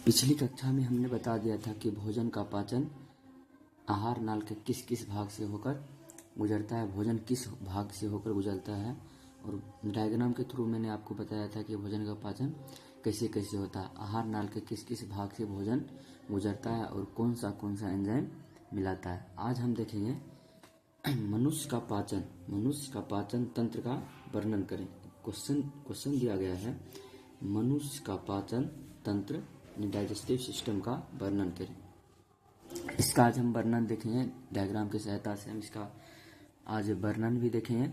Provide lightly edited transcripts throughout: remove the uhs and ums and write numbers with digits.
पिछली कक्षा में हमने बता दिया था कि भोजन का पाचन आहार नाल के किस किस भाग से होकर गुजरता है, भोजन किस भाग से होकर गुजरता है। और डायग्राम के थ्रू मैंने आपको बताया था कि भोजन का पाचन कैसे कैसे होता है, आहार नाल के किस किस भाग से भोजन गुजरता है और कौन सा एंजाइम मिलाता है। आज हम देखेंगे मनुष्य का पाचन तंत्र का वर्णन करें। क्वेश्चन दिया गया है, मनुष्य का पाचन तंत्र डाइजेस्टिव सिस्टम का वर्णन करें। इसका आज हम वर्णन देखेंगे, डायग्राम की सहायता से हम इसका आज वर्णन भी देखेंगे।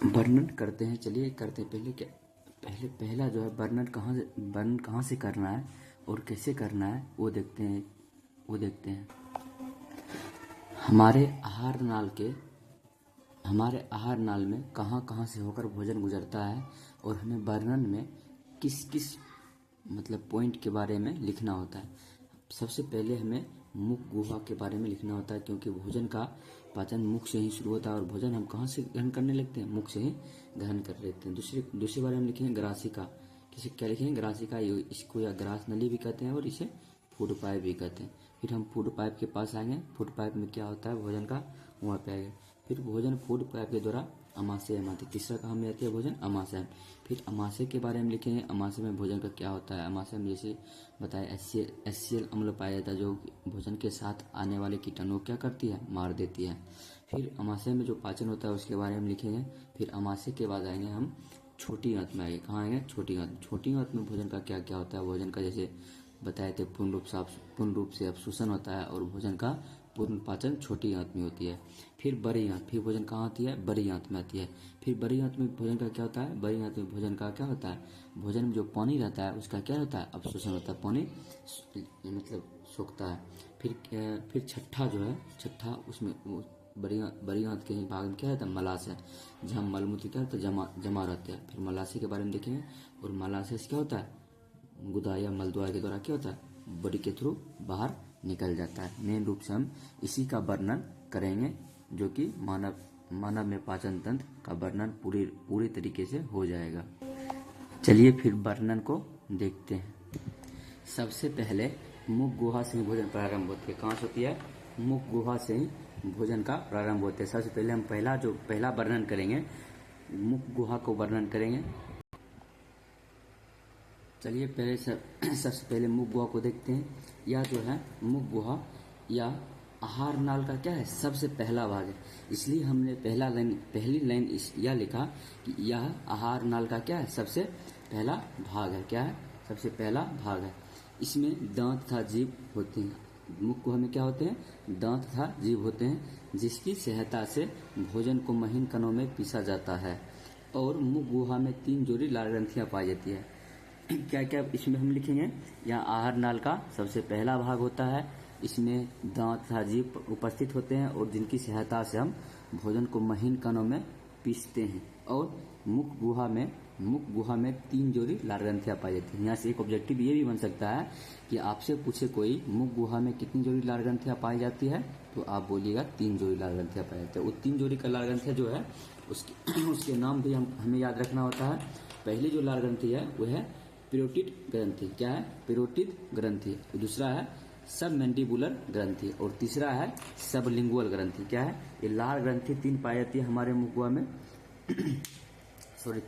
वर्णन करते हैं, चलिए करते हैं। पहला जो है वर्णन कहाँ से करना है और कैसे करना है वो देखते हैं। हमारे आहार नाल में कहाँ से होकर भोजन गुजरता है और हमें वर्णन में किस पॉइंट के बारे में लिखना होता है। सबसे पहले हमें मुख गुहा के बारे में लिखना होता है, क्योंकि भोजन का पाचन मुख से ही शुरू होता है और भोजन हम कहाँ से ग्रहण करने लगते हैं, मुख से ही ग्रहण कर लेते हैं। दूसरे बारे में लिखेंगे ग्रासिका। क्या लिखेंगे? ग्रासिका। इसको या ग्रास नली भी कहते हैं और इसे फूड पाइप भी कहते हैं। फिर हम फूड पाइप के पास आएंगे। फूड पाइप में क्या होता है भोजन का, वहाँ पे आएंगे। फिर भोजन फूड पाइप के द्वारा अमाशय में आती है। तीसरा काम में आती है भोजन अमाशय में। फिर अमाशय के बारे में लिखेंगे, अमाशय में भोजन का क्या होता है। अमाशय में जैसे बताया HCl अम्ल पाया जाता है, जो भोजन के साथ आने वाले कीटाणु क्या करती है, मार देती है। फिर अमाशय में जो पाचन होता है उसके बारे में लिखेंगे। फिर अमाशय के बाद आएंगे हम छोटी आंत में आएंगे। कहाँ आएंगे? छोटी आंत में भोजन का क्या क्या होता है। भोजन का जैसे बताए थे पूर्ण रूप से अपशोषण होता है और भोजन का पूर्ण पाचन छोटी आंत में होती है। फिर बड़ी आंत, फिर भोजन कहाँ आती है? बड़ी आंत में आती है। फिर बड़ी आंत में भोजन का क्या होता है? बड़ी आंत में भोजन का क्या होता है? भोजन में जो पानी रहता है उसका क्या होता है? अपशोषण होता है, पानी सोखता है। फिर छठा उसमें बड़ी आंत के ही भाग में क्या रहता है? मलाशय, जहाँ मलमूत्र क्या होता है? जमा रहते हैं। फिर मलाशय के बारे में देखेंगे और मलाशय से क्या होता है? गुदा या मलद्वार के द्वारा क्या होता है? बॉडी के थ्रू बाहर निकल जाता है। मेन रूप से हम इसी का वर्णन करेंगे, जो कि मानव में पाचन तंत्र का वर्णन पूरी तरीके से हो जाएगा। चलिए फिर वर्णन को देखते हैं। सबसे पहले मुख गुहा से ही भोजन प्रारंभ होती है। कहाँ से होती है? मुख गुहा से ही भोजन का प्रारंभ होता है। सबसे पहले हम पहला वर्णन करेंगे, मुख गुहा को वर्णन करेंगे। चलिए सबसे पहले मुख गुहा को देखते हैं। यह जो है मुख गुहा या आहार नाल का क्या है? सबसे पहला भाग है। इसलिए हमने पहली लाइन यह लिखा कि यह आहार नाल का क्या है? सबसे पहला भाग है। क्या है? सबसे पहला भाग है। इसमें दांत तथा जीभ होते हैं। मुख गुहा में क्या होते हैं? दांत तथा जीभ होते हैं, जिसकी सहायता से भोजन को महीन कणों में पीसा जाता है। और मुख गुहा में 3 जोड़ी लाल ग्रंथियां पाई जाती है। क्या क्या इसमें हम लिखेंगे? यहाँ आहार नाल का सबसे पहला भाग होता है। इसमें दांत तथा जीभ उपस्थित होते हैं और जिनकी सहायता से हम भोजन को महीन कणों में पीसते हैं। और मुख गुहा में 3 जोड़ी लाल ग्रंथियां पाई जाती हैं। यहाँ से एक ऑब्जेक्टिव ये भी बन सकता है कि आपसे पूछे कोई मुख गुहा में कितनी जोड़ी लाल ग्रंथियां पाई जाती है, तो आप बोलिएगा 3 जोड़ी लाल ग्रंथियां पाई जाती है। वो 3 जोड़ी का लाल ग्रंथियां जो है उसके नाम भी हमें याद रखना होता है। पहली जो लाल ग्रंथि है वो है पेरोटिड ग्रंथि। क्या है? पेरोटिड ग्रंथि। दूसरा है सबमैंडिबुलर ग्रंथि और तीसरा है सबलिंगुअल ग्रंथि। क्या है? ये लाल ग्रंथि 3 पाई जाती है हमारे मुख गुहा में।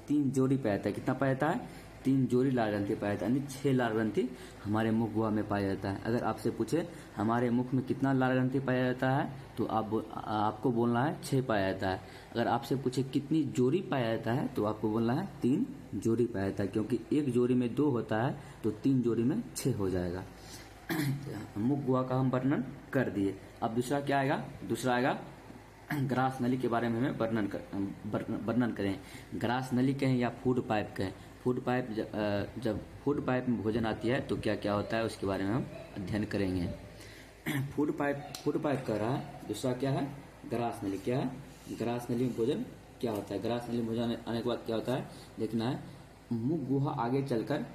3 जोड़ी पाया जाता है। कितना पाया जाता है? 3 जोड़ी लाल ग्रंथि पाया जाता है, यानी 6 लाल ग्रंथि हमारे मुख गुहा में पाया जाता है। अगर आपसे पूछे हमारे मुख में कितना लाल ग्रंथि पाया जाता है, तो आपको बोलना है 6 पाया जाता है। अगर आपसे पूछे कितनी जोड़ी पाया जाता है, तो आपको बोलना है 3 जोड़ी पाया जाता है, क्योंकि एक जोड़ी में 2 होता है तो 3 जोड़ी में 6 हो जाएगा। मुख गुहा का हम वर्णन कर दिए। अब दूसरा क्या आएगा? दूसरा आएगा ग्रास नली के बारे में हमें वर्णन करें। ग्रास नली कहें या फूड पाइप कहें। फूड पाइप, जब फूड पाइप में भोजन आती है तो क्या क्या होता है उसके बारे में हम अध्ययन करेंगे। फूड पाइप कह रहा है। दूसरा क्या है? ग्रास नली। क्या है? ग्रास नली में भोजन क्या होता है? ग्रास नली में भोजन आने के बाद क्या होता है देखना है। मुख गुहा आगे चलकर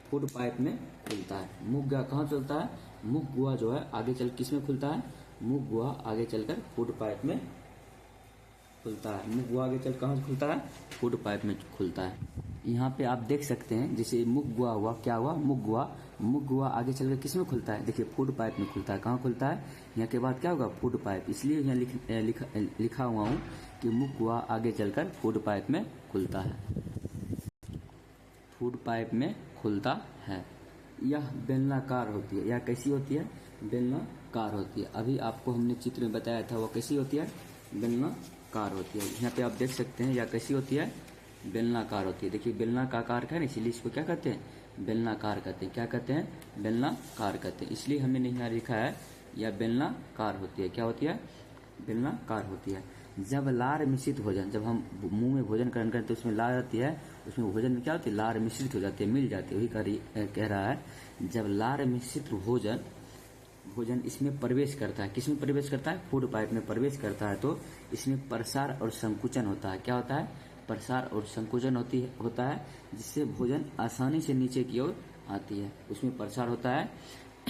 फूड पाइप में खुलता है। मुख गुहा कहाँ चलता है? मुख गुहा जो है आगे चल किस में खुलता है? मुख गुहा आगे चलकर फूड पाइप में खुलता है। मुख गुहा आगे चल कहाँ खुलता है? फूड पाइप में खुलता है। यहाँ पे आप देख सकते हैं, जैसे मुख गुहा हुआ, क्या हुआ, मुख गुहा आगे चल कर किस में खुलता है, देखिए फूड पाइप में खुलता है। कहाँ खुलता है, यहाँ के बाद क्या होगा, फूड पाइप। इसलिए यहाँ लिखा हुआ हूँ कि मुख गुहा आगे चलकर फूड पाइप में खुलता है, फूड पाइप में खुलता है। यह बेलनाकार होती है, यह कैसी होती है, बेलनाकार होती है। अभी आपको हमने चित्र में बताया था वो कैसी होती है, बेलनाकार होती है। यहाँ पे आप देख सकते हैं यह कैसी होती है, बेलनाकार होती है। देखिए बेलनाकार का है ना, इसीलिए इसको क्या कहते हैं, बेलनाकार कहते हैं। क्या कहते हैं, बेलनाकार कहते हैं। इसलिए हमने यहाँ लिखा है यह बेलनाकार होती है। क्या होती है, बेलनाकार होती है। जब लार मिश्रित भोजन, जब हम मुंह में भोजन ग्रहण करते हैं तो उसमें लार आती है, उसमें भोजन में क्या होती है, लार मिश्रित हो जाती है, मिल जाती है। वही कह रहा है, जब लार मिश्रित भोजन इसमें प्रवेश करता है, किसमें प्रवेश करता है, फूड पाइप में प्रवेश करता है, तो इसमें प्रसार और संकुचन होता है। क्या होता है, प्रसार और संकुचन होता है, जिससे भोजन आसानी से नीचे की ओर आती है। उसमें प्रसार होता है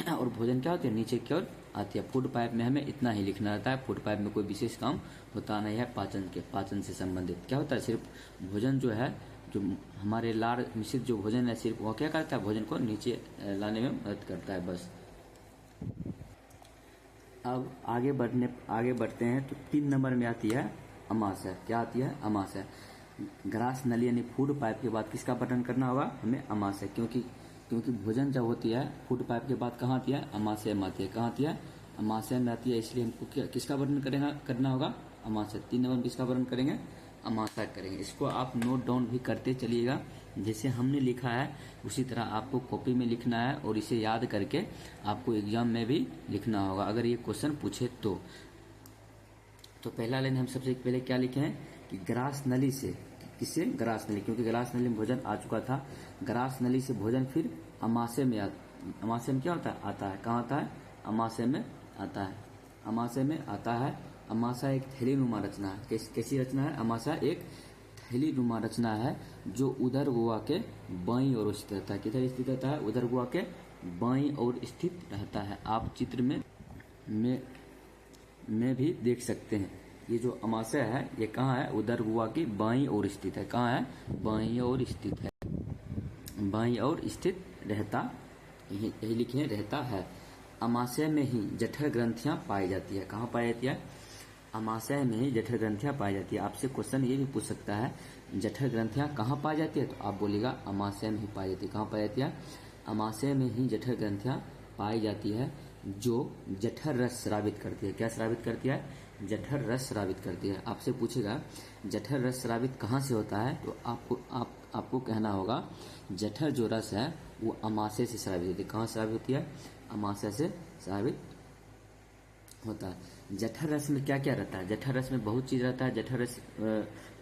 और भोजन क्या होती है, नीचे की ओर आती है। फूड पाइप में हमें इतना ही लिखना रहता है। फूड पाइप में कोई विशेष काम होता नहीं है पाचन से संबंधित। क्या होता है, सिर्फ भोजन जो है, जो हमारे लार मिश्रित जो भोजन है, सिर्फ वो क्या करता है, भोजन को नीचे लाने में मदद करता है, बस। अब आगे बढ़ते हैं तो 3 नंबर में आती है अमाशय। क्या आती है, अमाशय। ग्रास नली यानी फूड पाइप के बाद किसका वर्णन करना होगा हमें, अमाशय। क्योंकि भोजन जब होती है फूड पाइप के बाद कहाँ आती है, अमाशय में आती है। कहाँ आती है, अमाशय में आती है। इसलिए हमको किसका वर्णन करना होगा, अमाशय। 3 नंबर में किसका वर्णन करेंगे, अमाशय करेंगे। इसको आप नोट डाउन भी करते चलिएगा, जैसे हमने लिखा है उसी तरह आपको कॉपी में लिखना है, और इसे याद करके आपको एग्जाम में भी लिखना होगा अगर ये क्वेश्चन पूछे तो। पहला लाइन हम सबसे पहले क्या लिखे हैं कि ग्रास नली से, किससे, ग्रास नली, क्योंकि ग्रास नली में भोजन आ चुका था। ग्रास नली से भोजन फिर अमाशय में अमाशय में क्या होता है, आता है। कहाँ आता है, अमाशय में आता है, अमाशय में आता है। अमाशय एक थैलीनुमा रचना है। कैसी रचना है, अमाशय एक थैलीनुमा रचना है, जो उदर गुहा के बाईं ओर स्थित रहता है। किधर स्थित रहता है, उदर गुहा के बाईं ओर स्थित रहता है। आप चित्र में भी देख सकते हैं। ये जो अमाशय है ये कहाँ है, उदर गुहा की बाईं ओर स्थित है। कहाँ है, बाईं ओर स्थित है, बाईं ओर स्थित रहता, यही लिखे रहता है। अमाशय में ही जठर ग्रंथियां पाई जाती है। कहाँ पाई जाती है, अमाशय में ही जठर ग्रंथियां पाई जाती है। आपसे क्वेश्चन ये भी पूछ सकता है, जठर ग्रंथियां कहाँ पाई जाती है, तो आप बोलेगा अमाशय में ही पाई जाती है। कहाँ पाई जाती है, अमाशय में ही जठर ग्रंथियां पाई जाती है, जो जठर रस स्रावित करती है। क्या स्रावित करती है, जठर रस स्रावित करती है। आपसे पूछेगा जठर रस स्रावित कहाँ से होता है, तो आपको कहना होगा जठर जो रस है वो अमाशय से स्रावित होती है। कहाँ स्रावित होती है, अमाशय से स्रावित होता है। जठर रस में क्या क्या रहता है, जठर रस में बहुत चीज रहता है। जठर रस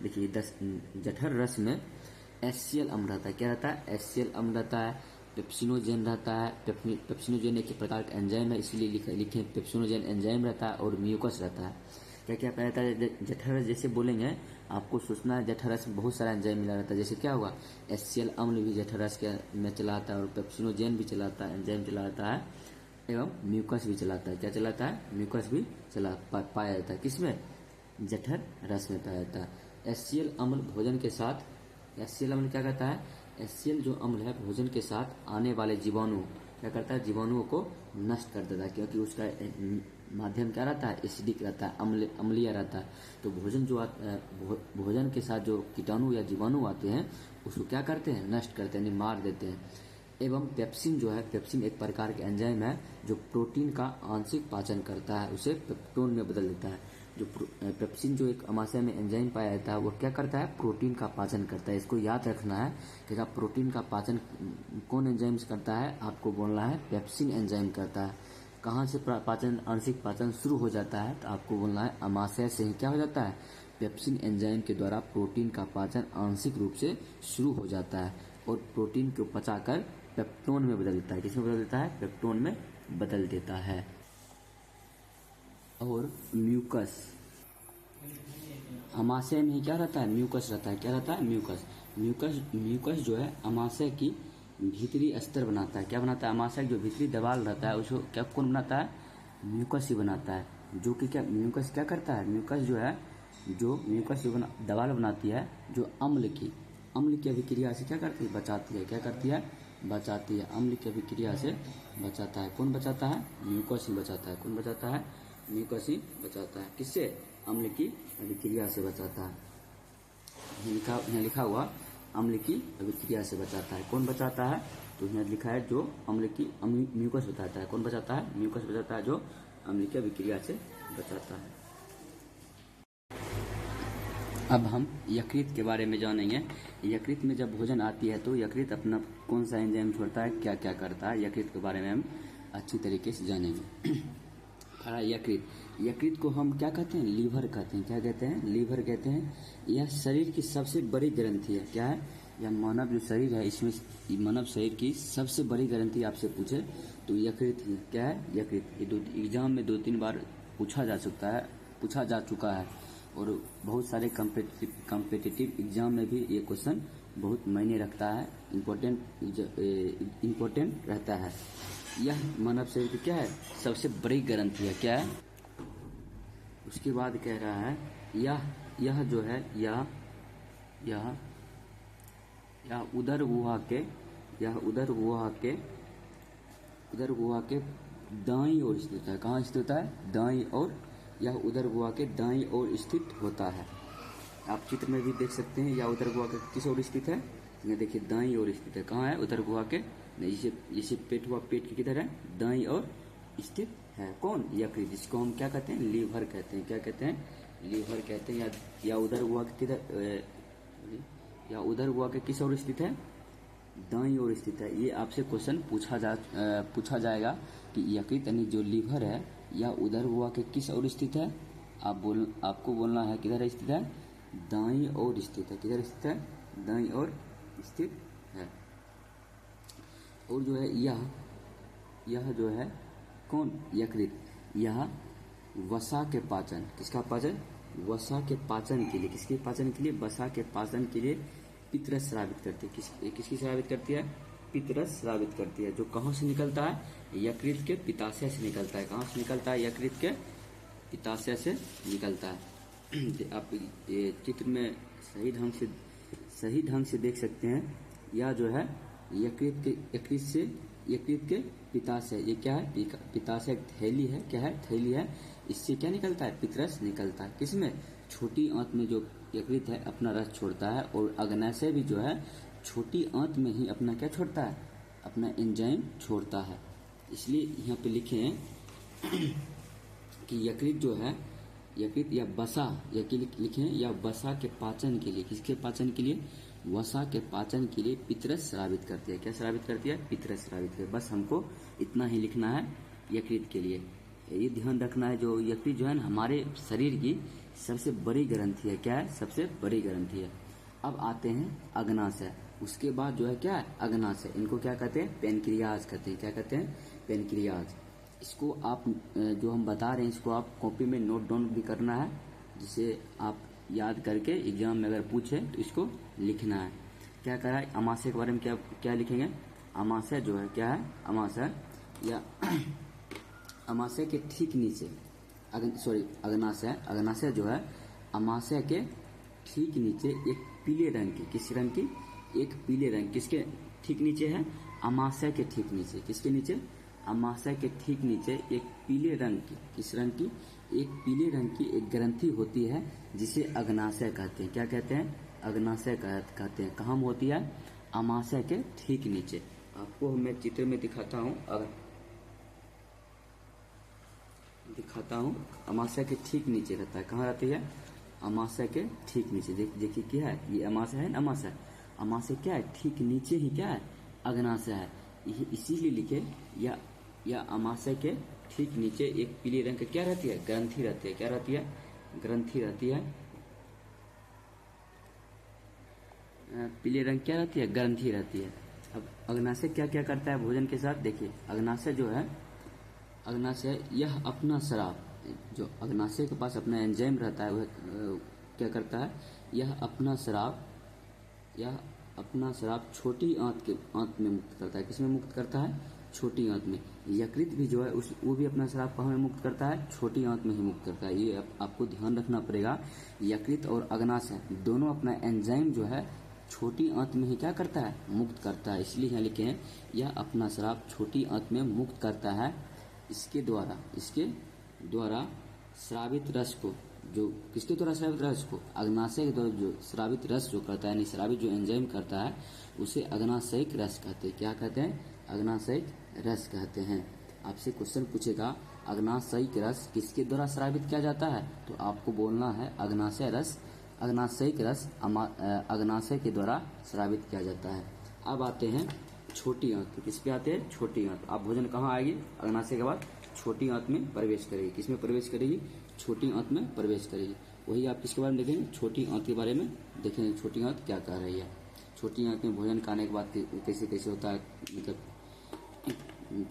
देखिए, जठर रस में HCl अम्ल रहता है। क्या रहता है, HCl अम्ल रहता है, पेप्सिनोजेन रहता है। पेप्सिनोजेन एक प्रकार का एंजाइम है, इसलिए लिखे पेप्सिनोजेन एंजाइम रहता है, और म्यूकस रहता है। क्या क्या रहता है, जठर रस जैसे बोलेंगे आपको सोचना है, जठर रस में बहुत सारा एंजाइम मिला रहता है। जैसे क्या होगा, HCl अम्ल भी जठर रस में चलाता है, और पेप्सिनोजेन भी चलाता है, एंजाइम चलाता है, एवं म्यूकस भी चलाता है। क्या चलाता है, म्यूकस भी पाया जाता है। किसमें, जठर रस में पाया जाता है। HCl अम्ल भोजन के साथ, HCl अम्ल क्या कहता है, HCl जो अम्ल है भोजन के साथ आने वाले जीवाणु क्या करता है, जीवाणुओं को नष्ट कर देता है। क्योंकि उसका माध्यम क्या रहता है, एसिडिक रहता है, अम्लीय रहता है। तो भोजन के साथ जो कीटाणु या जीवाणु आते हैं उसको क्या करते हैं, नष्ट करते हैं, मार देते हैं। एवं पेप्सिन जो है, पेप्सिन एक प्रकार के एंजाइम है जो प्रोटीन का आंशिक पाचन करता है, उसे पेप्टोन में बदल देता है। जो पेप्सिन जो एक अमाशय में एंजाइम पाया जाता है वो क्या करता है, प्रोटीन का पाचन करता है। इसको याद रखना है कि प्रोटीन का पाचन कौन एंजाइम करता है, आपको बोलना है पेप्सिन एंजाइम करता है। कहाँ से पाचन, आंशिक पाचन शुरू हो जाता है, तो आपको बोलना है अमाशय से ही क्या हो जाता है, पेप्सिन एंजाइम के द्वारा प्रोटीन का पाचन आंशिक रूप से शुरू हो जाता है, और प्रोटीन को पचाकर पेप्टोन में बदल देता है। किसमें बदल देता है, पेप्टोन में बदल देता है। और म्यूकस, अमाशय में ही क्या रहता है, म्यूकस रहता है। क्या रहता है, म्यूकस जो है अमाशय की भीतरी स्तर बनाता है। क्या बनाता है, अमाशय जो भीतरी दीवार रहता है उसको क्या कौन बनाता है, म्यूकस ही बनाता है। जो कि क्या, म्यूकस क्या करता है, म्यूकस जो है, जो म्यूकस जो दीवार बनाती है, जो अम्ल की अम्ल की अभिक्रिया से क्या करती है, बचाती है। क्या करती है, बचाती है। अम्ल की अभिक्रिया से बचाता है। कौन बचाता है, म्यूकोस ही बचाता है। कौन बचाता है, म्यूकोस ही बचाता है। किससे, अम्ल की अभिक्रिया से बचाता है। यहाँ लिखा हुआ अम्ल की अभिक्रिया से बचाता है। कौन बचाता है, तो यहाँ लिखा है जो अम्ल की म्यूकोस बचाता है। कौन बचाता है, म्यूकोस बचाता है जो अम्ल की अभिक्रिया से बचाता है। अब हम यकृत के बारे में जानेंगे। यकृत में जब भोजन आती है तो यकृत अपना कौन सा एंजाइम छोड़ता है, क्या क्या करता है, यकृत के बारे में हम अच्छी तरीके से जानेंगे। यकृत, यकृत को हम क्या कहते हैं, लीवर कहते हैं। क्या कहते हैं, लीवर कहते हैं। यह शरीर की सबसे बड़ी ग्रंथि है। क्या है, यह मानव जो शरीर है इसमें मानव शरीर की सबसे बड़ी ग्रंथि आपसे पूछे तो यकृत ही। क्या है, यकृत। ये एग्जाम में 2-3 बार पूछा जा चुका है और बहुत सारे कॉम्पिटिटिव एग्जाम में भी ये क्वेश्चन बहुत मायने रखता है, इम्पोर्टेंट रहता है। यह मानव शरीर की क्या है, सबसे बड़ी ग्रंथि है। क्या है, उसके बाद कह रहा है यह जो है यह उदर गुहा के दाईं ओर स्थित है। कहाँ स्थित है, दाईं ओर। यह उदर गुहा के दाईं ओर स्थित होता है। आप चित्र में भी देख सकते हैं यह उदर गुहा के किस ओर स्थित है, यहाँ देखिए दाईं ओर स्थित है। कहाँ है, उदर गुहा के, जैसे पेट हुआ, पेट के किधर है, दाईं ओर स्थित है। कौन, यकृत, जिसको हम क्या कहते हैं, लीवर कहते हैं। क्या कहते हैं, लीवर कहते हैं। या उदर गुहा के किधर, या उदर गुहा के किस ओर स्थित है, दाईं ओर स्थित है। ये आपसे क्वेश्चन पूछा जाएगा कि यकृत यानी जो लीवर है या उदर गुहा के किस ओर स्थित है। आपको बोलना है किधर स्थित है, दाईं ओर स्थित है। किधर स्थित है, दाईं ओर स्थित है। और जो है यह जो है कौन, यकृत, यह वसा के पाचन, किसका पाचन, वसा के पाचन के लिए, किसके पाचन के लिए, वसा के पाचन के लिए पित्तरस स्रावित करती है। किसकी स्रावित करती है, पित्तरस स्रावित करती है। जो कहाँ से निकलता है, यकृत के पित्ताशय से निकलता है। कहाँ से निकलता है, यकृत के पित्ताशय से निकलता है। आप ये चित्र में सही ढंग से देख सकते हैं। यह जो है यकृत के पित्ताशय, ये क्या है, पित्ताशय थैली है। क्या है, थैली है। इससे क्या निकलता है, पित्तरस निकलता है। किसमें, छोटी आंत में जो यकृत है अपना रस छोड़ता है, और अग्नाशय भी जो है छोटी आंत में ही अपना क्या छोड़ता है, अपना एंजाइम छोड़ता है। इसलिए यहाँ पे लिखे हैं कि यकृत जो है, यकृत या वसा, लिखे हैं या वसा के पाचन के लिए, किसके पाचन के लिए, वसा के पाचन के लिए पित्तरस स्रावित करती है। क्या स्रावित करती है, पित्तरस स्रावित करती है। बस हमको इतना ही लिखना है यकृत के लिए। ये ध्यान रखना है जो यकृत जो है ना हमारे शरीर की सबसे बड़ी ग्रंथि है। क्या है, सबसे बड़ी ग्रंथि है। अब आते हैं अग्नाशय। उसके बाद जो है क्या है, अग्नाशय। इनको क्या कहते हैं, पेनक्रियाज कहते हैं। क्या कहते हैं, पेनक्रियाज। इसको आप जो हम बता रहे हैं इसको आप कॉपी में नोट डाउन भी करना है, जिसे आप याद करके एग्जाम में अगर पूछे तो इसको लिखना है। क्या करा है, अमाशय के बारे में क्या लिखेंगे, अमाशय जो है क्या है, अमाशय या अमाशय के ठीक नीचे, अग्नाशय जो है अमाशय के ठीक नीचे एक पीले रंग की, किस रंग की, एक पीले रंग, किसके ठीक नीचे है, अमाशय के ठीक नीचे, किसके नीचे, अमाशय के ठीक नीचे एक पीले रंग की, किस रंग की, एक पीले रंग की एक ग्रंथि होती है जिसे अग्नाशय कहते हैं। क्या कहते हैं, अग्नाशय कहते हैं। कहाँ होती है, अमाशय के ठीक नीचे। आपको मैं चित्र में दिखाता हूँ, अमाशय के ठीक नीचे रहता है। कहाँ रहती है, अमाशय के ठीक नीचे। देखिए क्या है, ये अमाशय है ना, अमाशय क्या है, ठीक नीचे ही क्या है, अग्नाशय है। इसीलिए लिखे या अमाशय के ठीक नीचे एक पीले रंग की क्या रहती है, ग्रंथि रहती है। क्या रहती है, ग्रंथि रहती है। पीले रंग क्या रहती है, ग्रंथि रहती है। अब अग्नाशय क्या क्या करता है भोजन के साथ, देखिए अग्नाशय जो है, अग्नाशय यह अपना स्राव, जो अग्नाशय के पास अपना एंजाइम रहता है वह क्या करता है, यह अपना स्राव छोटी आंत में मुक्त करता है। किसमें मुक्त करता है, छोटी आंत में। यकृत भी जो है वो भी अपना स्राव कहाँ में मुक्त करता है, छोटी आंत में ही मुक्त करता है। ये आपको ध्यान रखना पड़ेगा। यकृत और अग्नाशय दोनों अपना एंजाइम जो है छोटी आंत में ही क्या करता है, मुक्त करता है। इसलिए यहाँ लिखे हैं यह अपना स्राव छोटी आंत में मुक्त करता है। इसके द्वारा स्रावित रस को, जो किसके द्वारा स्रावित रस को, अग्नाशय के द्वारा जो स्रावित रस जो करता है, यानी स्रावित जो एंजाइम करता है उसे अग्नाशयिक रस कहते हैं। क्या कहते हैं, अग्नाशयिक रस कहते हैं। आपसे क्वेश्चन पूछेगा अग्नाशयिक रस किसके द्वारा स्रावित किया जाता है, तो आपको बोलना है अग्नाशय रस, अग्नाशयिक रस अग्नाशय के द्वारा स्रावित किया जाता है। अब आते हैं छोटी आंत, किस पे आते हैं, छोटी आंत। अब भोजन कहाँ आएगी, अग्नाशय के बाद छोटी आंत में प्रवेश करेगी। किसमें प्रवेश करेगी, छोटी आंत में प्रवेश करेगी। वही आप किसके बारे में देखेंगे, छोटी आंत के बारे में देखेंगे, छोटी आंत क्या कह रही है। छोटी आंत में भोजन खाने के बाद कैसे कैसे होता है, मतलब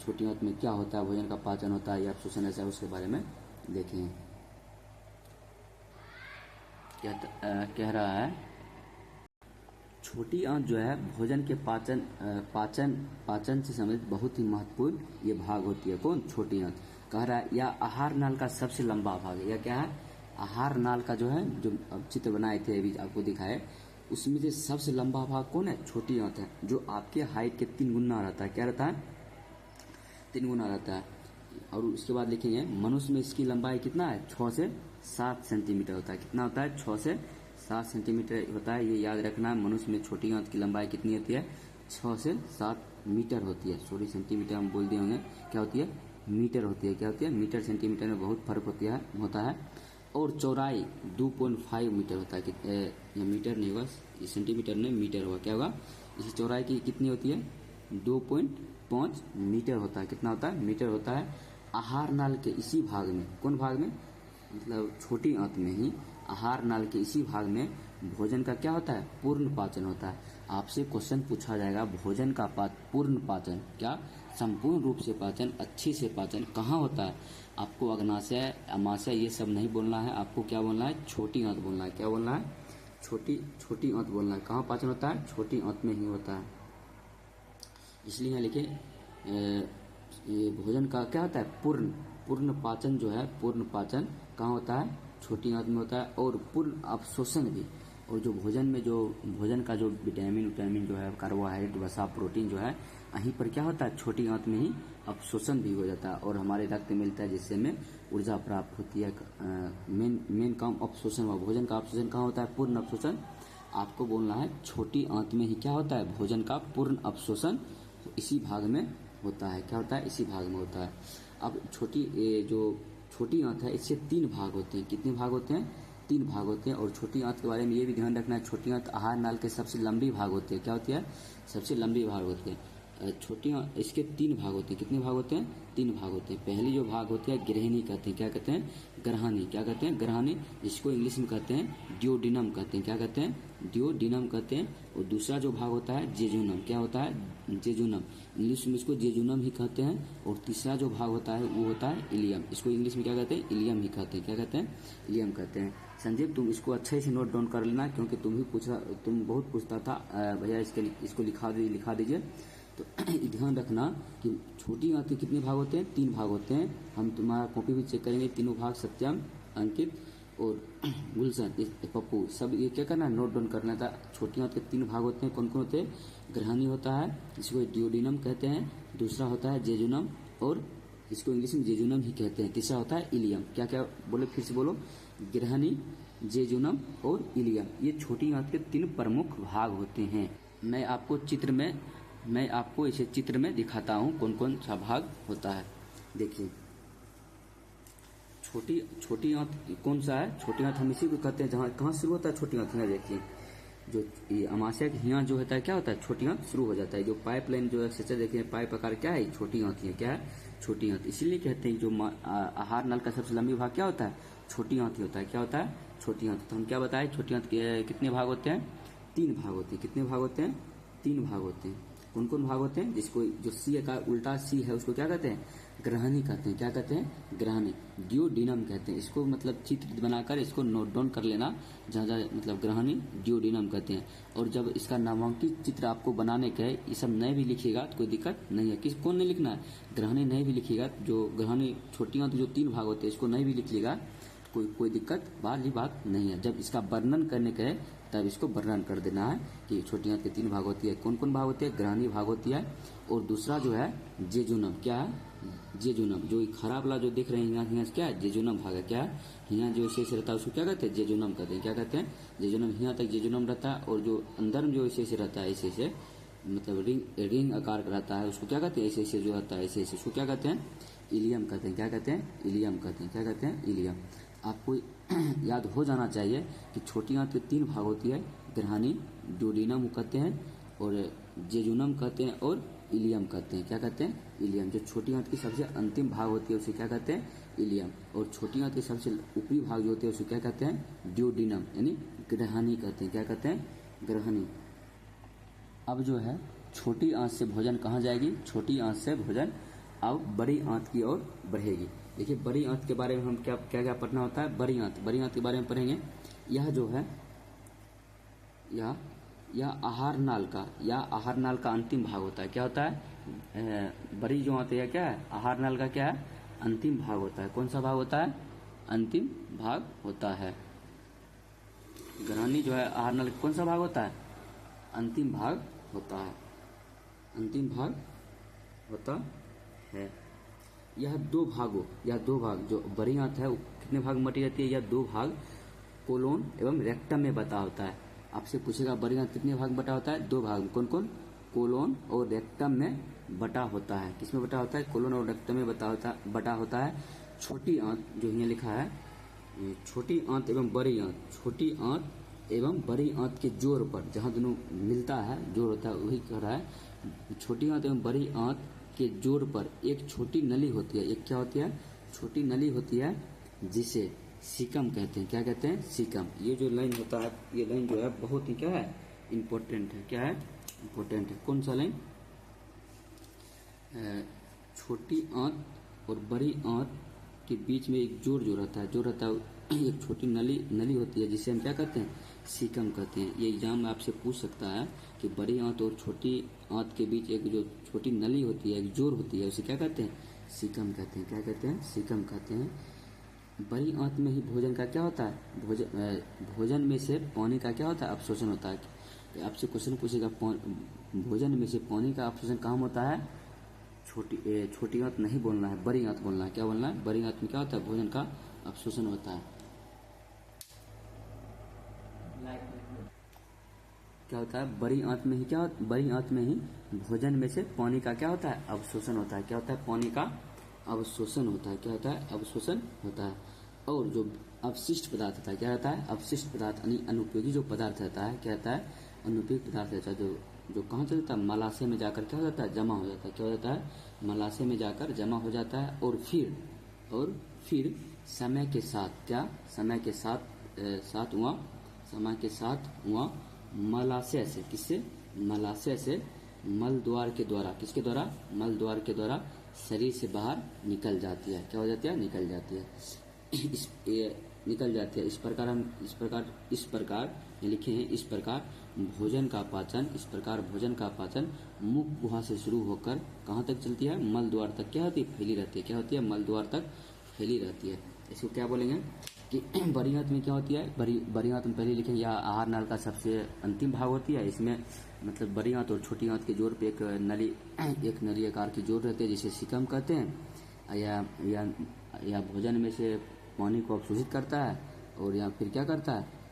छोटी आंत में क्या होता है, भोजन का पाचन होता है या शोषण ऐसा है, उसके बारे में देखें। क्या कह रहा है, छोटी आंत जो है भोजन के पाचन से संबंधित बहुत ही महत्वपूर्ण ये भाग होती है। कौन, छोटी आंत। कह रहा है यह आहार नाल का सबसे लंबा भाग है। यह क्या है, आहार नाल का जो है, जो अब चित्र बनाए थे अभी आपको दिखाए, उसमें से सबसे लंबा भाग कौन है, छोटी आंत है, जो आपके हाइट के 3 गुना रहता है। क्या रहता है, 3 गुना रहता है। और उसके बाद लिखेंगे मनुष्य में इसकी लंबाई कितना है, 6 से 7 सेंटीमीटर होता है। कितना होता है, 6 से 7 सेंटीमीटर होता है। ये याद रखना है, मनुष्य में छोटी आंत की लंबाई कितनी होती है, 6 से 7 मीटर होती है। सॉरी, सेंटीमीटर हम बोल दिए होंगे, क्या होती है, मीटर होती है। क्या होती है, मीटर सेंटीमीटर में बहुत फर्क होता है। और चौड़ाई 2.5 मीटर होता है। ये मीटर नहीं होगा, सेंटीमीटर नहीं, मीटर होगा। क्या होगा, इसी चौड़ाई की कितनी होती है, 2.5 मीटर होता है। कितना होता है, मीटर होता है। आहार नाल के इसी भाग में, कौन भाग में, मतलब छोटी आंत में ही आहार नाल के इसी भाग में भोजन का क्या होता है, पूर्ण पाचन होता है। आपसे क्वेश्चन पूछा जाएगा भोजन का पूर्ण पाचन, क्या संपूर्ण रूप से पाचन, अच्छे से पाचन कहाँ होता है। आपको अग्नाशय, अमाशय ये सब नहीं बोलना है, आपको क्या बोलना है, छोटी आंत बोलना है। क्या बोलना है, छोटी आंत बोलना है। कहाँ पाचन होता है, छोटी आंत में ही होता है। इसलिए यहाँ लिखे ये भोजन का क्या होता है, पूर्ण पाचन जो है, पूर्ण पाचन कहाँ होता है, छोटी आंत में होता है। और पूर्ण अवशोषण भी, और जो भोजन का जो विटामिन जो है, कार्बोहाइड्रेट, वसा, प्रोटीन जो है, यहीं पर क्या होता है, छोटी आंत में ही अवशोषण भी हो जाता है और हमारे रक्त में मिलता है, जिससे हमें ऊर्जा प्राप्त होती है। मेन काम अवशोषण हुआ। भोजन का अवशोषण कहाँ होता है, पूर्ण अवशोषण। आपको बोलना है छोटी आंत में ही क्या होता है, भोजन का पूर्ण अवशोषण इसी भाग में होता है। क्या होता है, इसी भाग में होता है। अब छोटी आंत है, इससे 3 भाग होते हैं। कितने भाग होते हैं, 3 भाग होते हैं। और छोटी आंत के बारे में ये भी ध्यान रखना है, छोटी आंत आहार नाल के सबसे लंबी भाग होती है। क्या होती है, सबसे लंबी भाग होती है। छोटी आंत, इसके 3 भाग होते हैं। कितने भाग होते हैं, 3 भाग होते हैं। पहली जो भाग होती है ग्रहणी कहते हैं। क्या कहते हैं, ग्रहणी। क्या कहते हैं, ग्रहणी। इसको इंग्लिश में कहते हैं डियोडिनम कहते हैं। क्या कहते हैं, डियोडिनम कहते हैं। और दूसरा जो भाग होता है जेजुनम। क्या होता है, जेजुनम। इंग्लिश में इसको जेजुनम ही कहते हैं। और तीसरा जो भाग होता है वो होता है इलियम। इसको इंग्लिश में क्या कहते हैं, इलियम ही कहते हैं। क्या कहते हैं, इलियम कहते हैं। संजीव, तुम इसको अच्छे से नोट डाउन कर लेना, क्योंकि तुम बहुत पूछता था भैया इसको लिखा दीजिए। तो ध्यान रखना कि छोटी आंत के कितने भाग होते हैं, 3 भाग होते हैं। हम तुम्हारा कॉपी भी चेक करेंगे, तीनों भाग, सत्यम, अंकित और गुलशन, पप्पू, सब ये क्या करना है, नोट डाउन करना था। छोटी आंत के 3 भाग होते हैं। कौन कौन होते हैं, ग्रहणी होता है, इसको डियोडिनम कहते हैं। दूसरा होता है जेजुनम, और इसको इंग्लिश में जेजुनम ही कहते हैं। तीसरा होता है इलियम। क्या क्या बोले, फिर से बोलो, ग्रहणी, जेजुनम और इलियम। ये छोटी आंत के 3 प्रमुख भाग होते हैं। मैं आपको इसे चित्र में दिखाता हूँ कौन कौन सा भाग होता है। देखिए, छोटी आंत कौन सा है, छोटी आंत हम इसी को कहते हैं जहाँ कहाँ शुरू होता है छोटी आंत। देखिए, जो ये अमाशय के हिया जो होता है, क्या होता है, छोटी आंत शुरू हो जाता है। जो पाइपलाइन जो है, देखिए पाइप आकार क्या है, छोटी आंत है। क्या है, छोटी आंत। इसीलिए कहते हैं जो आहार नल का सबसे लंबी भाग क्या होता है, छोटी आंत ही होता है। क्या होता है, छोटी आंत। तो हम क्या बताए, छोटी आंत के कितने भाग होते हैं, 3 भाग होते हैं। कितने भाग होते हैं, 3 भाग होते हैं। कौन कौन भाग होते हैं, जिसको जो सी का उल्टा सी है उसको क्या कहते हैं, ग्रहणी कहते हैं। क्या कहते हैं, ग्रहणी। डियोडिनम कहते हैं इसको, मतलब चित्र बनाकर इसको नोट डाउन कर लेना, जहाँ जहाँ मतलब ग्रहणी, डियोडिनम कहते हैं। और जब इसका नामांकित चित्र आपको बनाने का है, ये सब नए भी लिखिएगा तो कोई दिक्कत नहीं है। कौन नहीं लिखना है, ग्रहणी नहीं भी लिखिएगा, जो ग्रहणी छोटी आंत जो 3 भाग होते हैं इसको नहीं भी लिखिएगा, कोई दिक्कत वाली बात नहीं है। जब इसका वर्णन करने का है तब इसको वर्णन कर देना है कि छोटी आंत के 3 भाग होती है। कौन कौन भाग होती है? ग्रहणी भाग होती है, और दूसरा जो है जेजुनम। क्या है? जेजुनम। जो खराब वाला जो देख रहे हैं हिया क्या है? जेजुनम भाग है। क्या है? हिया जो ऐसे रहता है उसको क्या कहते हैं? जेजुनम कहते हैं। क्या कहते हैं? जेजुनम। हिया तक जेजुनम रहता है, और जो अंदर में जो ऐसे रहता है, ऐसे मतलब रिंग आकार का रहता है, उसको क्या कहते हैं? ऐसे जो रहता है ऐसे उसको क्या कहते हैं? इलियम कहते हैं। क्या कहते हैं? इलियम कहते हैं। क्या कहते हैं? इलियम। आपको याद हो जाना चाहिए कि छोटी आंत के 3 भाग होती है, ग्रहणी, ड्यूडिनम कहते हैं, और जेजुनम कहते हैं, और इलियम कहते हैं। क्या कहते हैं? इलियम। जो छोटी आंत की सबसे अंतिम भाग होती है उसे क्या कहते हैं? इलियम। और छोटी आंत के सबसे ऊपरी भाग जो होते हैं उसे क्या कहते हैं? ड्यूडिनम, यानी ग्रहणी कहते हैं। क्या कहते हैं? ग्रहणी। अब जो है छोटी आंत से भोजन कहाँ जाएगी? छोटी आंत से भोजन अब बड़ी आंत की ओर बढ़ेगी। देखिए बड़ी आंत के बारे में हम क्या क्या क्या पढ़ना होता है? बड़ी आंत के बारे में पढ़ेंगे। यह जो है यह आहार नाल का अंतिम भाग होता है। क्या होता है? बड़ी जो आंत है क्या है? आहार नाल का क्या है? अंतिम भाग होता है। कौन सा भाग होता है? अंतिम भाग होता है। ग्रहणी जो है आहार नाल का कौन सा भाग होता है? अंतिम भाग होता है। अंतिम भाग होता है। यह दो भाग जो बड़ी आंत है वो कितने भाग में बटी रहती है? यह 2 भाग कोलोन एवं रेक्टम में बटा होता है। आपसे पूछेगा बड़ी आंत कितने भाग में बटा होता है? 2 भाग में। कौन कौन? कोलोन और रेक्टम में बटा होता है। किसमें बटा होता है? कोलोन और रेक्टम में बटा होता है। छोटी आंत जो यहाँ लिखा है, छोटी आंत एवं बड़ी आंत, छोटी आंत एवं बड़ी आंत के जोड़ पर, जहाँ दोनों मिलता है, जोड़ होता है, वही कह रहा है। छोटी आंत एवं बड़ी आंत के जोड़ पर एक छोटी नली होती है। एक क्या होती है? छोटी नली होती है, जिसे सीकम कहते हैं। क्या कहते हैं? सीकम। ये जो लाइन होता है, ये लाइन जो है बहुत ही क्या है? इम्पोर्टेंट है। क्या है? इम्पोर्टेंट है। कौन सा लाइन? छोटी आंत और बड़ी आंत के बीच में एक जोड़ जो रहता है, एक छोटी नली होती है, जिसे हम क्या कहते हैं? सीकम कहते हैं। ये एग्जाम में आपसे पूछ सकता है कि बड़ी आंत और छोटी आंत के बीच एक जो छोटी नली होती है, एक जोड़ होती है, उसे क्या कहते हैं? सीकम कहते हैं। क्या कहते हैं? सीकम कहते हैं। बड़ी आंत में ही भोजन का क्या होता है? भोजन में से पानी का क्या होता है? अवशोषण होता है। आपसे क्वेश्चन पूछेगा भोजन में से पानी का अवशोषण कहाँ होता है? छोटी आंत नहीं बोलना है, बड़ी आंत बोलना है। क्या बोलना है? बड़ी आंत में क्या होता है? भोजन का अवशोषण होता है। क्या होता है? बड़ी आंत में ही बड़ी आंत में ही भोजन में से पानी का क्या होता है? अवशोषण होता है। क्या होता है? पानी का अवशोषण होता है। क्या होता है? अवशोषण होता है। और जो अवशिष्ट पदार्थ होता है, क्या होता है? अवशिष्ट पदार्थ, यानी अनुपयोगी जो पदार्थ रहता है, क्या होता है? अनुपयोगी पदार्थ रहता है, जो कहाँ चल जाता है? मलाशय में जाकर क्या हो जाता है? जमा हो जाता है। क्या हो जाता है? मलाशय में जाकर जमा हो जाता है। और फिर समय के साथ क्या? समय के साथ वहाँ मलाशय से, किससे? मलाशय से मल द्वार के द्वारा, किसके द्वारा? मल द्वार के द्वारा शरीर से बाहर निकल जाती है। क्या हो जाती है? निकल जाती है। निकल जाती है। इस प्रकार ये लिखे हैं, इस प्रकार भोजन का पाचन मुख गुहा से शुरू होकर कहाँ तक चलती है? मल द्वार तक क्या होती है? फैली रहती है। क्या होती है? मल द्वार तक फैली रहती है। इसको क्या बोलेंगे कि बड़ी आंत में क्या होती है? बड़ी आंत में पहले लिखें, यह आहार नाल का सबसे अंतिम भाग होती है। इसमें मतलब बड़ी आंत और छोटी आंत के जोड़ पे एक नली आकार की जोड़ रहती है, जिसे सीकम कहते हैं। या भोजन में से पानी को अवशोषित करता है, और या फिर क्या करता है?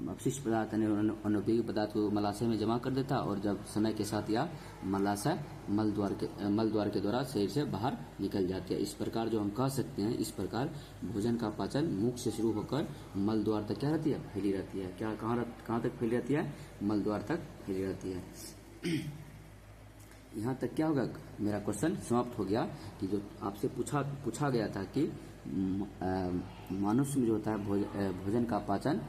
अपशिष्ट पदार्थ अनुपयोगी पदार्थ को मलाशय में जमा कर देता है, और जब समय के साथ यह मलाशय मल द्वार के द्वारा शरीर से बाहर निकल जाती है। इस प्रकार जो हम कह सकते हैं, इस प्रकार भोजन का पाचन मुख से शुरू होकर मल द्वार तक क्या रहती है? फैली रहती है। क्या कहाँ तक फैली रहती है? मल द्वार तक फैली रहती है। यहाँ तक क्या होगा? मेरा क्वेश्चन समाप्त हो गया कि जो आपसे पूछा गया था कि मनुष्य में जो होता है भोजन का पाचन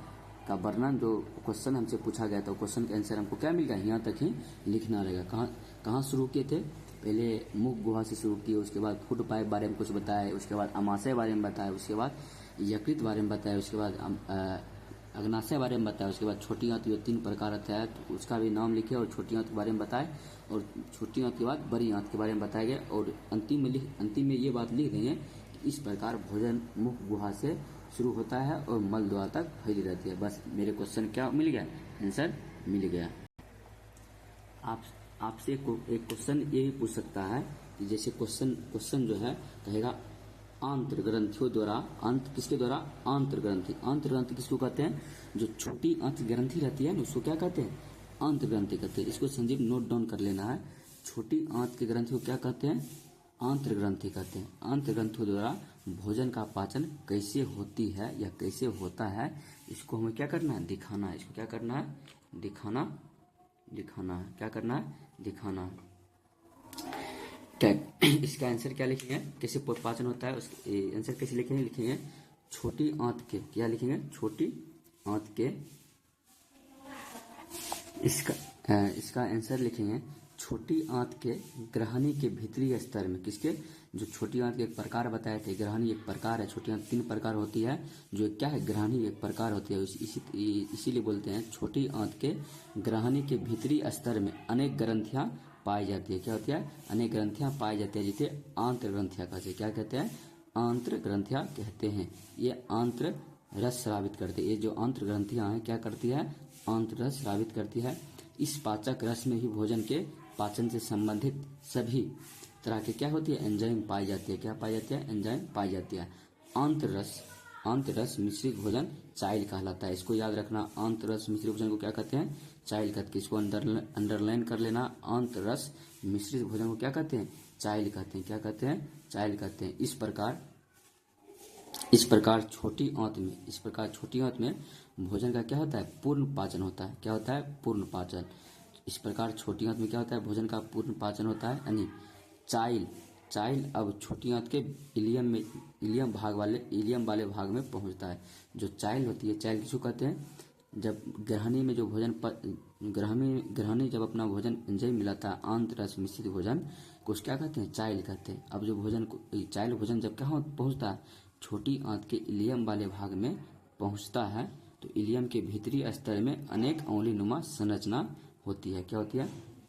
का वर्णन, जो क्वेश्चन हमसे पूछा गया था, क्वेश्चन का आंसर हमको क्या मिल गया? यहाँ तक ही लिखना रहेगा। कहाँ शुरू किए थे? पहले मुख गुहा से शुरू किए, उसके बाद फूड पाइप बारे में कुछ बताया, उसके बाद अमाशय बारे में बताया, उसके बाद यकृत बारे में बताया, उसके बाद अग्नाशय बारे में बताया, उसके बाद छोटी आंत जो 3 प्रकार रहता है तो उसका भी नाम लिखे, और छोटी आंत के बारे में बताए, और छोटी आंत के बाद बड़ी आंत के बारे में बताया गया, और अंतिम में ये बात लिख देंगे कि इस प्रकार भोजन मुख गुहा से शुरू होता है और मल द्वार तक फैली रहती है। बस मेरे क्वेश्चन क्या मिल गया, आंसर मिल गया। आपसे एक क्वेश्चन ये भी पूछ सकता है कि जैसे क्वेश्चन जो है कहेगा आंत्र ग्रंथियों द्वारा, अंत किसके द्वारा, आंत्र ग्रंथि। आंत्र ग्रंथि किसको कहते हैं, जो छोटी अंत ग्रंथि रहती है ना उसको क्या कहते हैं, आंत्र ग्रंथि कहते हैं। इसको संजीव नोट डाउन कर लेना है। छोटी आंत की ग्रंथि को क्या कहते हैं, आंत्र ग्रंथि कहते हैं। आंत्र ग्रंथियों द्वारा भोजन का पाचन कैसे होती है या कैसे होता है, इसको हमें क्या करना है, दिखाना है। इसको क्या करना है, दिखाना है। क्या करना है, दिखाना है। क्या इसका आंसर क्या लिखेंगे, कैसे पाचन होता है, उसके आंसर कैसे लिखेंगे छोटी आंत के, क्या लिखेंगे, छोटी आंत के। इसका आंसर लिखेंगे छोटी आंत के ग्रहणी के भीतरी स्तर में। किसके, जो छोटी आंत के एक प्रकार बताए थे, ग्रहणी एक प्रकार है। छोटी आंत 3 प्रकार होती है, जो क्या है, ग्रहणी एक प्रकार होती है। इसीलिए बोलते हैं छोटी आंत के ग्रहणी के भीतरी स्तर में अनेक ग्रंथियां पाई जाती है। क्या होती है, अनेक ग्रंथियां पाई जाती है, जिसे आंत्र ग्रंथियां कहते हैं। क्या कहते हैं, आंत्र ग्रंथियां कहते हैं। ये आंत्र रस स्रावित करते हैं। ये जो आंत्र ग्रंथियां हैं क्या करती है, आंत्र रस स्रावित करती है। इस पाचक रस में ही भोजन के पाचन से संबंधित सभी तरह के क्या होती है, एंजाइम पाई जाती है। क्या पाई जाती है, एंजाइम पाई जाती है। आंत्र रस मिश्रित भोजन चाइल कहलाता है। इसको याद रखना, आंत्र रस मिश्रित भोजन को क्या कहते हैं, चाइल कहते हैं। इसको अंडरलाइन कर लेना। आंत्र रस मिश्रित भोजन को क्या कहते हैं, चाइल कहते हैं। क्या कहते हैं, चाइल कहते हैं। इस प्रकार छोटी आंत में भोजन का क्या होता है, पूर्ण पाचन होता है। क्या होता है, पूर्ण पाचन। इस प्रकार छोटी आंत में क्या होता है, भोजन का पूर्ण पाचन होता है। यानी चाइल अब छोटी आंत के इलियम वाले भाग में पहुंचता है। जो चाइल होती है, चाइल किसको कहते हैं, जब ग्रहणी में जो भोजन ग्रहणी जब अपना भोजन एंजाइम मिलाता है, आंत्र रस मिश्रित भोजन को क्या कहते हैं, चाइल कहते हैं। अब जो चाइल भोजन जब क्या पहुंचता है, छोटी आंत के इलियम वाले भाग में पहुंचता है, तो इलियम के भीतरी स्तर में अनेक अंगुलीनुमा संरचना होती है। क्या होती है,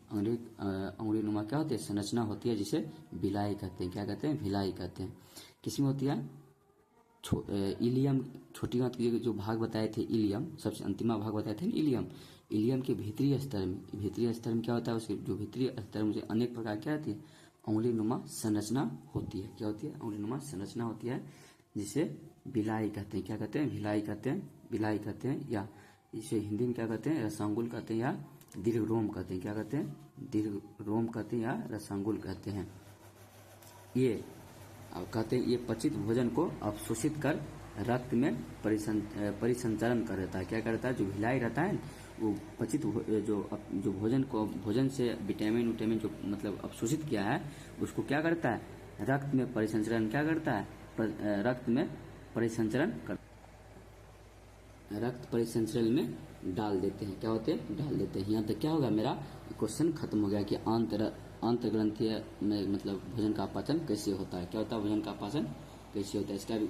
अंगुलीनुमा क्या होती है, संरचना होती है, जिसे भिलाई कहते हैं। क्या कहते हैं, भिलाई कहते हैं। किसमें होती है, इलियम। छोटी आंत के जो भाग बताए थे, इलियम सबसे अंतिम भाग बताए थे, इलियम के भीतरी स्तर में क्या होता है, उसके जो भीतरी स्तर में अनेक प्रकार क्या होती है, अंगुलीनुमा संरचना होती है। क्या होती है, अंगुलीनुमा संरचना होती है, जिसे भिलाई कहते हैं। क्या कहते हैं, भिलाई कहते हैं। या इसे हिंदी में क्या कहते हैं, रसांगुल कहते हैं या दीर्घ रोम कहते हैं। क्या कहते हैं, दीर्घ रोम कहते हैं या रसांगुल कहते हैं। ये कहते हैं, ये पचित भोजन को अवशोषित कर रक्त में परिसंचरण कर देता है। क्या करता है, जो भिलाई रहता है वो पचित जो भोजन से विटामिन जो मतलब अवशोषित किया है, उसको क्या करता है, रक्त में परिसंचरण क्या करता है, रक्त परिसंचरण में डाल देते हैं। क्या होते हैं, डाल देते हैं। यहाँ तक क्या होगा, मेरा क्वेश्चन खत्म हो गया कि आंत्र ग्रंथि में मतलब भोजन का पाचन कैसे होता है। क्या होता है, भोजन का पाचन कैसे होता है, इसका भी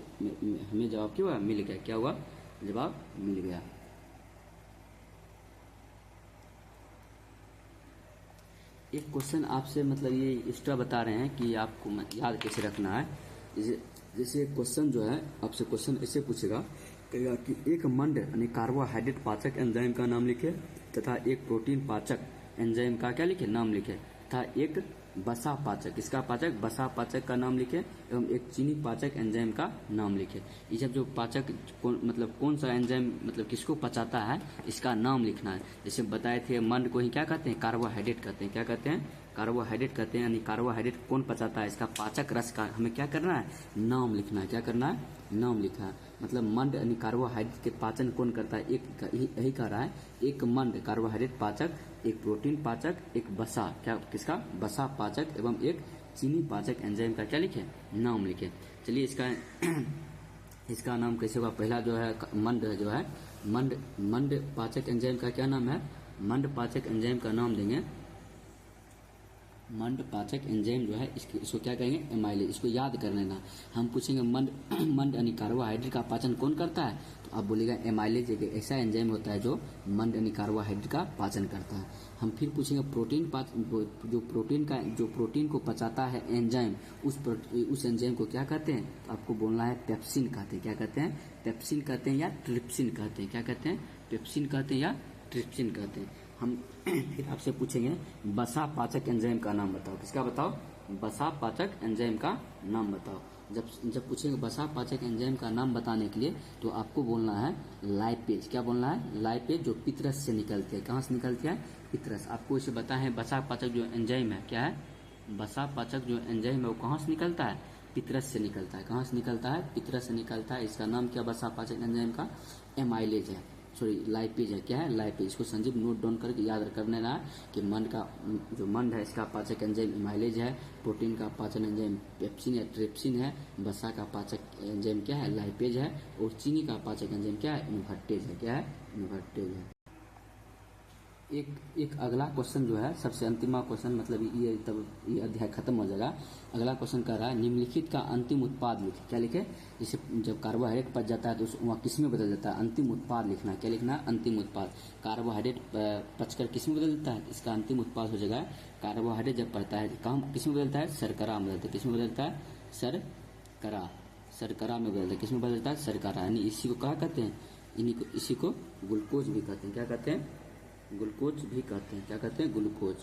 हमें जवाब क्या हुआ, मिल गया। क्या हुआ, जवाब मिल गया। एक क्वेश्चन आपसे मतलब ये एक्स्ट्रा बता रहे हैं कि आपको याद कैसे रखना है। जैसे क्वेश्चन जो है, आपसे क्वेश्चन ऐसे पूछेगा, कहेगा कि एक मंड यानी कार्बोहाइड्रेट पाचक एंजाइम का नाम लिखे, तथा एक प्रोटीन पाचक एंजाइम का क्या लिखे, नाम लिखे, तथा एक बसा पाचक, इसका पाचक बसा पाचक का नाम लिखे, एवं एक चीनी पाचक एंजाइम का नाम लिखे। ये सब जो पाचक कौन सा एंजाइम मतलब किसको पचाता है, इसका नाम लिखना है। जैसे बताए थे, मंड को ही क्या कहते हैं, कार्बोहाइड्रेट कहते हैं। क्या कहते हैं, कार्बोहाइड्रेट कहते हैं। यानी कार्बोहाइड्रेट कौन पचाता है, इसका पाचक रस का हमें क्या करना है, नाम लिखना है। क्या करना है, नाम लिखा है। मतलब मंड यानी कार्बोहाइड्रेट के पाचन कौन करता है, यही कह रहा है। एक मंड कार्बोहाइड्रेट पाचक, एक प्रोटीन पाचक, एक बसा किसका बसा पाचक एवं एक चीनी पाचक एंजाइम का क्या लिखे, नाम लिखे। चलिए इसका नाम कैसे होगा। पहला जो है मंड जो है, मंड पाचक एंजाइम का क्या नाम है, मंड पाचक एंजाइम का नाम देंगे मंड पाचक एंजाइम जो है इसको क्या कहेंगे, एमाइलेज। इसको याद कर लेना। हम पूछेंगे मंड मंड यानी कार्बोहाइड्रेट का पाचन कौन करता है, तो आप बोलेगा एमाइलेज एक ऐसा एंजाइम होता है जो मंड यानी कार्बोहाइड्रेट का पाचन करता है। हम फिर पूछेंगे जो प्रोटीन को पचाता है एंजाइम, उस एंजाइम को क्या कहते हैं, तो आपको बोलना है पेप्सिन कहते हैं। क्या कहते हैं, पेप्सिन कहते हैं या ट्रिप्सिन कहते हैं। क्या कहते हैं, पेप्सिन कहते हैं या ट्रिप्सिन कहते हैं। हम फिर आपसे पूछेंगे बसा पाचक एंजाइम का नाम बताओ। किसका बताओ, बसा पाचक एंजाइम का नाम बताओ। जब पूछेंगे बसा पाचक एंजाइम का नाम बताने के लिए, तो आपको बोलना है लाइपेज। क्या बोलना है, लाइपेज, जो पित्रस से निकलती है। कहाँ से निकलती है, पित्रस। आपको इसे बताए हैं बसा पाचक जो एंजाइम है, क्या है, बसा पाचक जो एंजाइम है वो कहाँ से निकलता है, पित्रस से निकलता है। कहाँ से निकलता है, पित्रस से निकलता है। इसका नाम क्या, बसा पाचक एंजाइम का एमाइलेज है, सॉरी लाइपेज है। क्या है, लाइपेज। इसको संजीव नोट डाउन करके याद कर लेना है कि मंड है इसका पाचक एंजाइम एमाइलेज है, प्रोटीन का पाचन एंजाइम पेप्सिन या ट्रिप्सिन है, बसा का पाचक एंजाइम क्या है, लाइपेज है, और चीनी का पाचक एंजाइम क्या है, इन्वर्टेज है। क्या है, इन्वर्टेज है। एक अगला क्वेश्चन जो है, सबसे अंतिम क्वेश्चन, मतलब ये अध्याय खत्म हो जाएगा। अगला क्वेश्चन कह रहा है निम्नलिखित का अंतिम उत्पाद लिखे। क्या लिखे, जैसे जब कार्बोहाइड्रेट पच जाता है तो वहाँ किस में बदल जाता है, अंतिम उत्पाद लिखना है। क्या लिखना है, अंतिम उत्पाद। कार्बोहाइड्रेट पचकर किस में बदल जाता है, इसका अंतिम उत्पाद हो जाएगा कार्बोहाइड्रेट। जब पड़ता है काम किस में बदलता है, शर्करा में बदलता है। किस में बदलता है, शर्करा में बदलता है। किस में बदलता है, शर्करा। यानी इसी को क्या कहते हैं, इसी को ग्लूकोज भी कहते हैं। क्या कहते हैं, ग्लूकोज भी कहते हैं। क्या कहते हैं, ग्लूकोज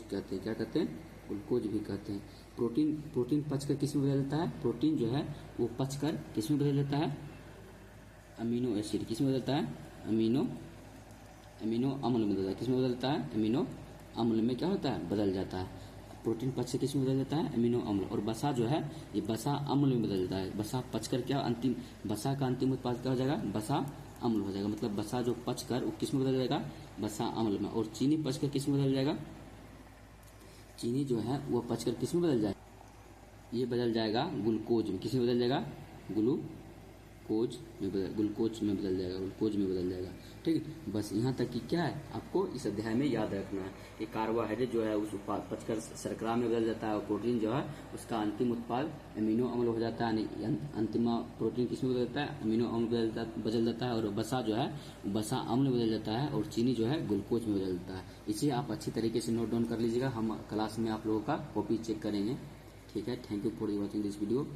कहते हैं। क्या कहते हैं, ग्लूकोज भी कहते हैं। प्रोटीन पचकर किस में बदल जाता है, प्रोटीन जो है वो पचकर किस में बदल जाता है, अमीनो एसिड। किस में बदलता है, अमीनो अम्ल में बदलता है। किस में बदलता है, अमीनो अम्ल में क्या होता है, बदल जाता है। प्रोटीन पच से किस में बदल जाता है, अमीनो अम्ल। और बसा जो है ये बसा अम्ल में बदल जाता है। बसा पचकर क्या बसा का अंतिम उत्पाद क्या हो जाएगा, बसा अम्ल हो जाएगा। मतलब बसा जो पचकर वो किस में बदल जाएगा, बसा अम्ल में। और चीनी पचकर किस में बदल जाएगा, चीनी जो है वो पचकर किस में बदल जाएगा, ये बदल जाएगा ग्लूकोज में। किस में बदल जाएगा, ग्लूकोज में बदल जाएगा। ठीक है, बस यहाँ तक कि क्या है, आपको इस अध्याय में याद रखना है कि कार्बोहाइड्रेट जो है उस उत्पाद पचकर शर्करा में बदल जाता है, और प्रोटीन जो है उसका अंतिम उत्पाद अमीनो अम्ल हो जाता है। अंतिम प्रोटीन किस में बदल जाता है, अमीनो अम्ल बदल जाता है। और बसा जो है बसा अम्ल बदल जाता है, और चीनी जो है ग्लूकोज में बदल जाता है। इसे आप अच्छी तरीके से नोट डाउन कर लीजिएगा। हम क्लास में आप लोगों का कॉपी चेक करेंगे। ठीक है, thank you for watching this video.